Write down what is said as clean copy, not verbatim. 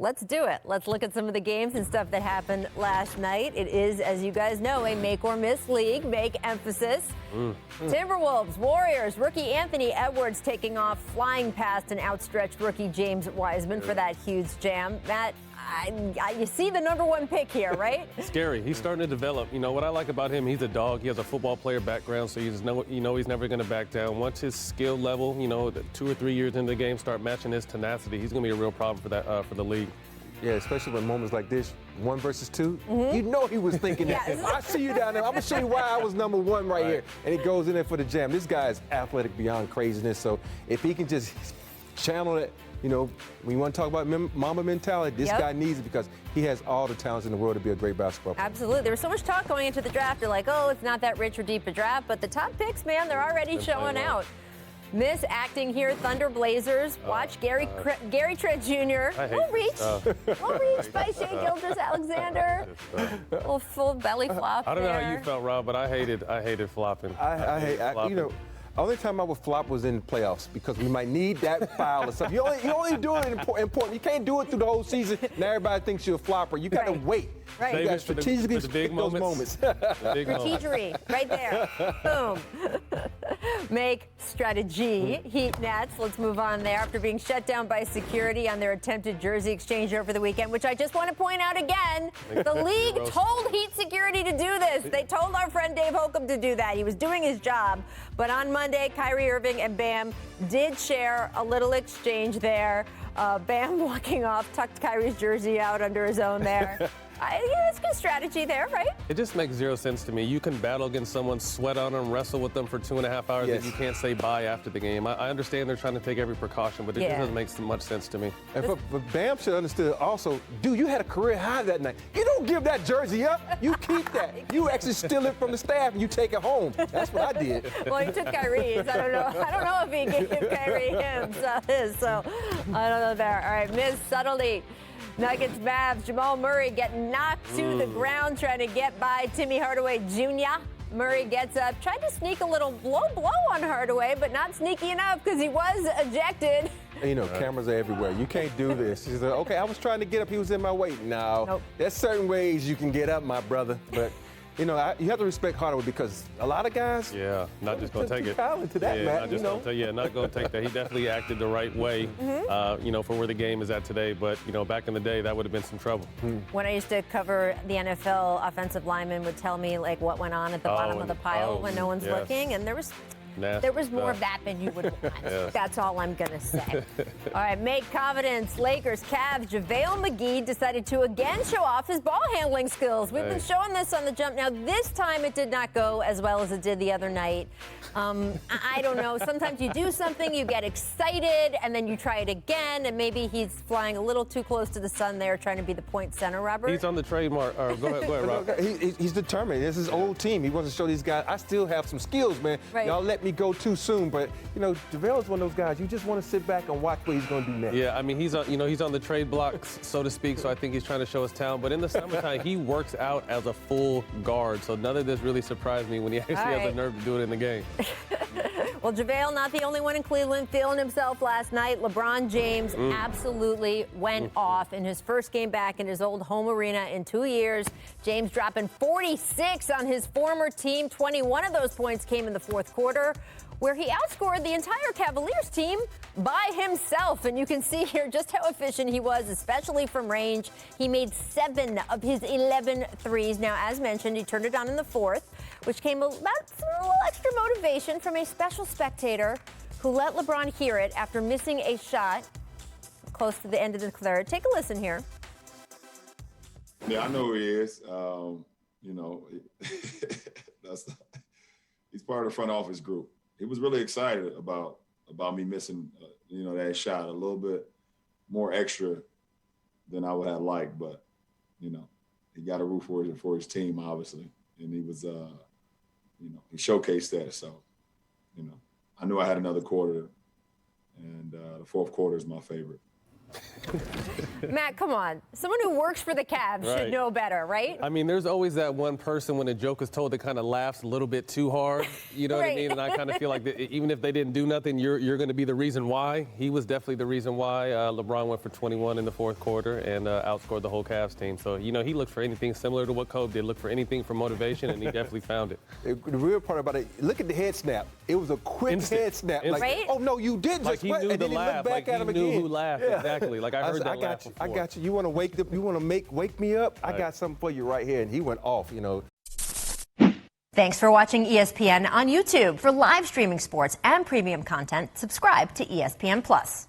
Let's do it. Let's look at some of the games and stuff that happened last night. It is, as you guys know, a make or miss league. Make emphasis. Timberwolves, Warriors, rookie Anthony Edwards taking off, flying past an outstretched rookie James Wiseman for that huge jam. Matt, you see the number one pick here, right? Scary. He's starting to develop. You know, what I like about him, he's a dog. He has a football player background, so he's never going to back down. Once his skill level, 2 or 3 years into the game, start matching his tenacity, he's going to be a real problem for the league. Yeah, especially when moments like this, 1 versus 2, you know he was thinking that. I see you down there. I'm going to show you why I was number one right here. And he goes in there for the jam. This guy is athletic beyond craziness, so if he can just channel it, when you want to talk about Mamba mentality, this guy needs it because he has all the talents in the world to be a great basketball player. Absolutely. There was so much talk going into the draft. They're like, oh, it's not that rich or deep a draft, but the top picks, man, they're already showing out. Miss acting here, Thunder Blazers. Watch Gary Trent Jr. We'll reach by Shea Gilgeous-Alexander. A little full belly flop. I don't know how you felt, Rob, but I hated flopping. I hate flopping. Only time I would flop was in the playoffs because we might need that foul or something. You only do it in important. You can't do it through the whole season. Now everybody thinks you're a flopper. You got to wait. Right. You got to strategically pick those moments. Strategery, right there. Boom. Make strategy. Heat Nets. Let's move on there. After being shut down by security on their attempted jersey exchange over the weekend, which I just want to point out again, the league told Heat security to do this. They told our friend Dave Holcomb to do that. He was doing his job. But on Monday, Kyrie Irving and Bam did share a little exchange there. Bam walking off, tucked Kyrie's jersey out under his own there. It's good strategy there, right? It just makes zero sense to me. You can battle against someone, sweat on them, wrestle with them for 2.5 hours, and you can't say bye after the game. I understand they're trying to take every precaution, but it just doesn't make much sense to me. And for Bam should understand also, dude, you had a career high that night. You don't give that jersey up. You keep that. You actually steal it from the staff and you take it home. That's what I did. Well, he took Kyrie's. I don't know if he gave Kyrie his, so I don't know there. All right, Ms. Subtlety. Nuggets, Mavs, Jamal Murray getting knocked to the ground trying to get by Timmy Hardaway Jr. Murray gets up, tried to sneak a little blow on Hardaway, but not sneaky enough because he was ejected. Cameras are everywhere. You can't do this. She said, okay, I was trying to get up. He was in my way. No. Nope. There's certain ways you can get up, my brother. But, you have to respect Hardaway because a lot of guys. Yeah, not just going to take it. To that, Matt, not just going to take it. Not going to take that. He definitely acted the right way, for where the game is at today. But, back in the day, that would have been some trouble. When I used to cover the NFL, offensive linemen would tell me, like, what went on at the bottom of the pile when no one's looking. And there was more of that than you would want. That's all I'm going to say. All right, make confidence. Lakers, Cavs, JaVale McGee decided to again show off his ball handling skills. We've been showing this on the jump. Now, this time it did not go as well as it did the other night. I don't know. Sometimes you do something, you get excited, and then you try it again, and maybe he's flying a little too close to the sun there, trying to be the point center, Robert. He's on the trademark. Go ahead, Rob. He's determined. This is his old team. He wants to show these guys, I still have some skills, man. Right. Y'all let me go too soon, but JaVale is one of those guys you just want to sit back and watch what he's going to do next. Yeah, I mean he's on the trade block, so to speak. So I think he's trying to show his talent. But in the summertime, he works out as a full guard. So none of this really surprised me when he actually has the nerve to do it in the game. Well, JaVale, not the only one in Cleveland feeling himself last night. LeBron James absolutely went off in his first game back in his old home arena in 2 years. James dropping 46 on his former team. 21 of those points came in the fourth quarter, where he outscored the entire Cavaliers team by himself. And you can see here just how efficient he was, especially from range. He made 7 of his 11 threes. Now, as mentioned, he turned it on in the fourth, which came about a little extra motivation from a special spectator who let LeBron hear it after missing a shot close to the end of the third. Take a listen here. Yeah, I know who he is. He's part of the front office group. He was really excited about me missing, that shot a little bit more extra than I would have liked. But, he got a root for his team, obviously. And he was, he showcased that. So, I knew I had another quarter. And the fourth quarter is my favorite. Matt, come on. Someone who works for the Cavs should know better, right? I mean, there's always that one person when a joke is told that kind of laughs a little bit too hard. You know what I mean? And I kind of feel like even if they didn't do nothing, you're going to be the reason why. He was definitely the reason why. LeBron went for 21 in the fourth quarter and outscored the whole Cavs team. So, you know, he looked for anything similar to what Kobe did. Look for anything for motivation, and he definitely found it. The real part about it, look at the head snap. It was a quick head snap. Instant. Like, right? oh, no, you didn't. Like, he knew and the then he laugh. looked back at him he knew again. who laughed. Exactly. Like, I heard that laugh before. I got you. You want to wake me up? I got something for you right here. And he went off, you know. Thanks for watching ESPN on YouTube. For live streaming sports and premium content, subscribe to ESPN+.